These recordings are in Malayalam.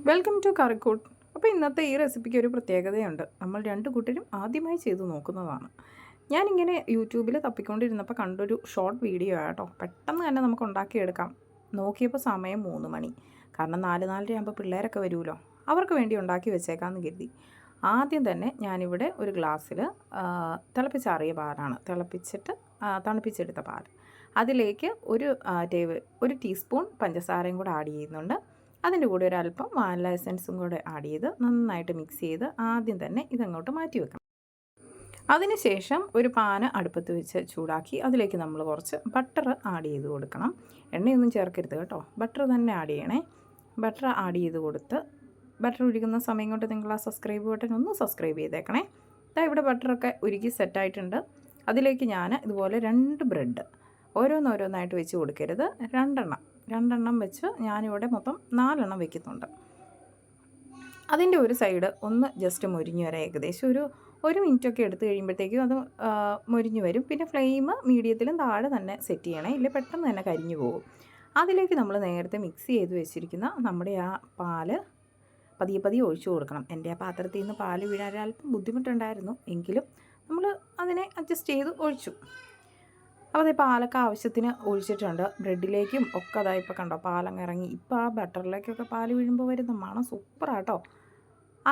Welcome to കറിക്കൂട്ട്. അപ്പോൾ ഇന്നത്തെ ഈ റെസിപ്പിക്ക് ഒരു പ്രത്യേകതയുണ്ട്. നമ്മൾ രണ്ട് കൂട്ടരും ആദ്യമായി ചെയ്തു നോക്കുന്നതാണ്. ഞാനിങ്ങനെ യൂട്യൂബിൽ തപ്പിക്കൊണ്ടിരുന്നപ്പോൾ കണ്ടൊരു ഷോർട്ട് വീഡിയോ ആട്ടോ. പെട്ടെന്ന് തന്നെ നമുക്ക് ഉണ്ടാക്കിയെടുക്കാം. നോക്കിയപ്പോൾ സമയം 3 മണി. കാരണം 4:30 ആകുമ്പോൾ പിള്ളേരൊക്കെ വരുമല്ലോ, അവർക്ക് വേണ്ടി ഉണ്ടാക്കി വെച്ചേക്കാമെന്ന് കരുതി. ആദ്യം തന്നെ ഞാനിവിടെ ഒരു ഗ്ലാസ്സിൽ തിളപ്പിച്ചാറിയ പാലാണ്, തണുപ്പിച്ചെടുത്ത പാൽ. അതിലേക്ക് ഒരു ടീസ്പൂൺ പഞ്ചസാരയും കൂടെ ആഡ് ചെയ്യുന്നുണ്ട്. അതിൻ്റെ കൂടെ ഒരല്പം വാനില എസൻസും കൂടെ ആഡ് ചെയ്ത് നന്നായിട്ട് മിക്സ് ചെയ്ത് ആദ്യം തന്നെ ഇതങ്ങോട്ട് മാറ്റി വെക്കണം. അതിനുശേഷം ഒരു പാന് അടുപ്പത്ത് വെച്ച് ചൂടാക്കി അതിലേക്ക് നമ്മൾ കുറച്ച് ബട്ടർ ആഡ് ചെയ്ത് കൊടുക്കണം. എണ്ണയൊന്നും ചേർക്കരുത് കേട്ടോ, ബട്ടർ തന്നെ ആഡ് ചെയ്യണേ. ബട്ടർ ആഡ് ചെയ്ത് കൊടുത്ത് ബട്ടർ ഉരുകുന്ന സമയം കൊണ്ട് നിങ്ങൾ ആ സബ്സ്ക്രൈബ് ബട്ടൺ ഒന്ന് സബ്സ്ക്രൈബ് ചെയ്തേക്കണേ. ഇവിടെ ബട്ടറൊക്കെ ഉരുക്കി സെറ്റായിട്ടുണ്ട്. അതിലേക്ക് ഞാൻ ഇതുപോലെ 2 ബ്രെഡ് ഓരോന്നോരോന്നായിട്ട് വെച്ച് കൊടുക്കരുത്, രണ്ടെണ്ണം വെച്ച് ഞാനിവിടെ മൊത്തം 4 വെക്കുന്നുണ്ട്. അതിൻ്റെ ഒരു സൈഡ് ഒന്ന് ജസ്റ്റ് മൊരിഞ്ഞ് വരാം. ഏകദേശം ഒരു മിനിറ്റൊക്കെ എടുത്ത് കഴിയുമ്പോഴത്തേക്കും അത് മൊരിഞ്ഞ് വരും. പിന്നെ ഫ്ലെയിം മീഡിയത്തിലും താഴെ തന്നെ സെറ്റ് ചെയ്യണേ, ഇല്ല പെട്ടെന്ന് തന്നെ കരിഞ്ഞു പോകും. അതിലേക്ക് നമ്മൾ നേരത്തെ മിക്സ് ചെയ്ത് വെച്ചിരിക്കുന്ന നമ്മുടെ ആ പാല് പതിയെ ഒഴിച്ചു കൊടുക്കണം. എൻ്റെ ആ പാത്രത്തിൽ നിന്ന് പാല് വീഴാൻ അല്പം ബുദ്ധിമുട്ടുണ്ടായിരുന്നു, എങ്കിലും നമ്മൾ അതിനെ അഡ്ജസ്റ്റ് ചെയ്ത് ഒഴിച്ചു. അപ്പോൾ അത് പാലൊക്കെ ആവശ്യത്തിന് ഒഴിച്ചിട്ടുണ്ട്. ബ്രെഡിലേക്കും ഒക്കെ അതായി ഇപ്പോൾ കണ്ടോ പാലങ്ങ് ഇറങ്ങി. ഇപ്പോൾ ആ ബട്ടറിലേക്കൊക്കെ പാൽ വീഴുമ്പോൾ വരുന്ന മണം സൂപ്പറാട്ടോ.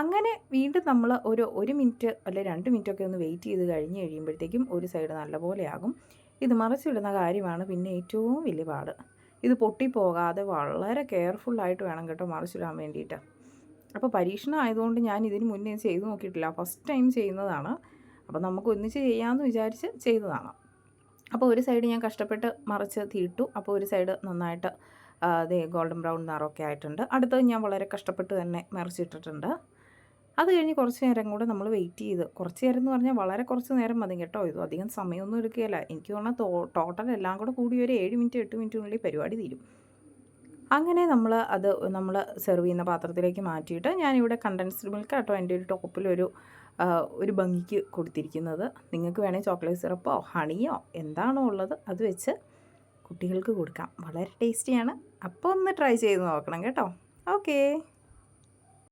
അങ്ങനെ വീണ്ടും നമ്മൾ ഒരു മിനിറ്റ് അല്ലെ 2 മിനിറ്റൊക്കെ ഒന്ന് വെയിറ്റ് ചെയ്ത് കഴിയുമ്പോഴത്തേക്കും ഒരു സൈഡ് നല്ലപോലെ ആകും. ഇത് മറിച്ചിടുന്ന കാര്യമാണ് പിന്നെ ഏറ്റവും വലിയ പാട്. ഇത് പൊട്ടിപ്പോകാതെ വളരെ കെയർഫുള്ളായിട്ട് വേണം കേട്ടോ മറിച്ചിടാൻ വേണ്ടിയിട്ട്. അപ്പോൾ പരീക്ഷണം ആയതുകൊണ്ട് ഞാൻ ഇതിന് മുന്നേ ചെയ്ത് നോക്കിയിട്ടില്ല, ഫസ്റ്റ് ടൈം ചെയ്യുന്നതാണ്. അപ്പോൾ നമുക്ക് ഒന്നിച്ച് ചെയ്യാമെന്ന് വിചാരിച്ച് ചെയ്തതാണ്. അപ്പോൾ ഒരു സൈഡ് ഞാൻ കഷ്ടപ്പെട്ട് മറിച്ച് തീട്ടു. അപ്പോൾ ഒരു സൈഡ് നന്നായിട്ട് ഗോൾഡൻ ബ്രൗൺ നിറമൊക്കെ ആയിട്ടുണ്ട്. അടുത്തത് ഞാൻ വളരെ കഷ്ടപ്പെട്ട് തന്നെ മറിച്ചിട്ടിട്ടുണ്ട്. അത് കഴിഞ്ഞ് കുറച്ച് നേരം കൂടെ നമ്മൾ വെയിറ്റ് ചെയ്ത്, കുറച്ച് നേരം എന്ന് പറഞ്ഞാൽ വളരെ കുറച്ച് നേരം മതി കേട്ടോ, ഇത് അധികം സമയമൊന്നും എടുക്കുകയില്ല. എനിക്ക് തോന്നുന്നത് ടോട്ടൽ എല്ലാം കൂടെ കൂടി ഒരു 7 മിനിറ്റ് 8 മിനിറ്റിനുള്ളിൽ പരിപാടി തീരും. അങ്ങനെ നമ്മൾ സെർവ് ചെയ്യുന്ന പാത്രത്തിലേക്ക് മാറ്റിയിട്ട് ഞാനിവിടെ കണ്ടൻസ്ഡ് മിൽക്ക് കേട്ടോ എൻ്റെ ഒരു ടോപ്പിലൊരു ഭംഗിക്ക് കൊടുത്തിരിക്കുന്നത്. നിങ്ങൾക്ക് വേണമെങ്കിൽ ചോക്ലേറ്റ് സിറപ്പോ ഹണിയോ എന്താണോ ഉള്ളത് അത് വെച്ച് കുട്ടികൾക്ക് കൊടുക്കാം. വളരെ ടേസ്റ്റിയാണ്. അപ്പോൾ ഒന്ന് ട്രൈ ചെയ്ത് നോക്കണം കേട്ടോ. ഓക്കേ.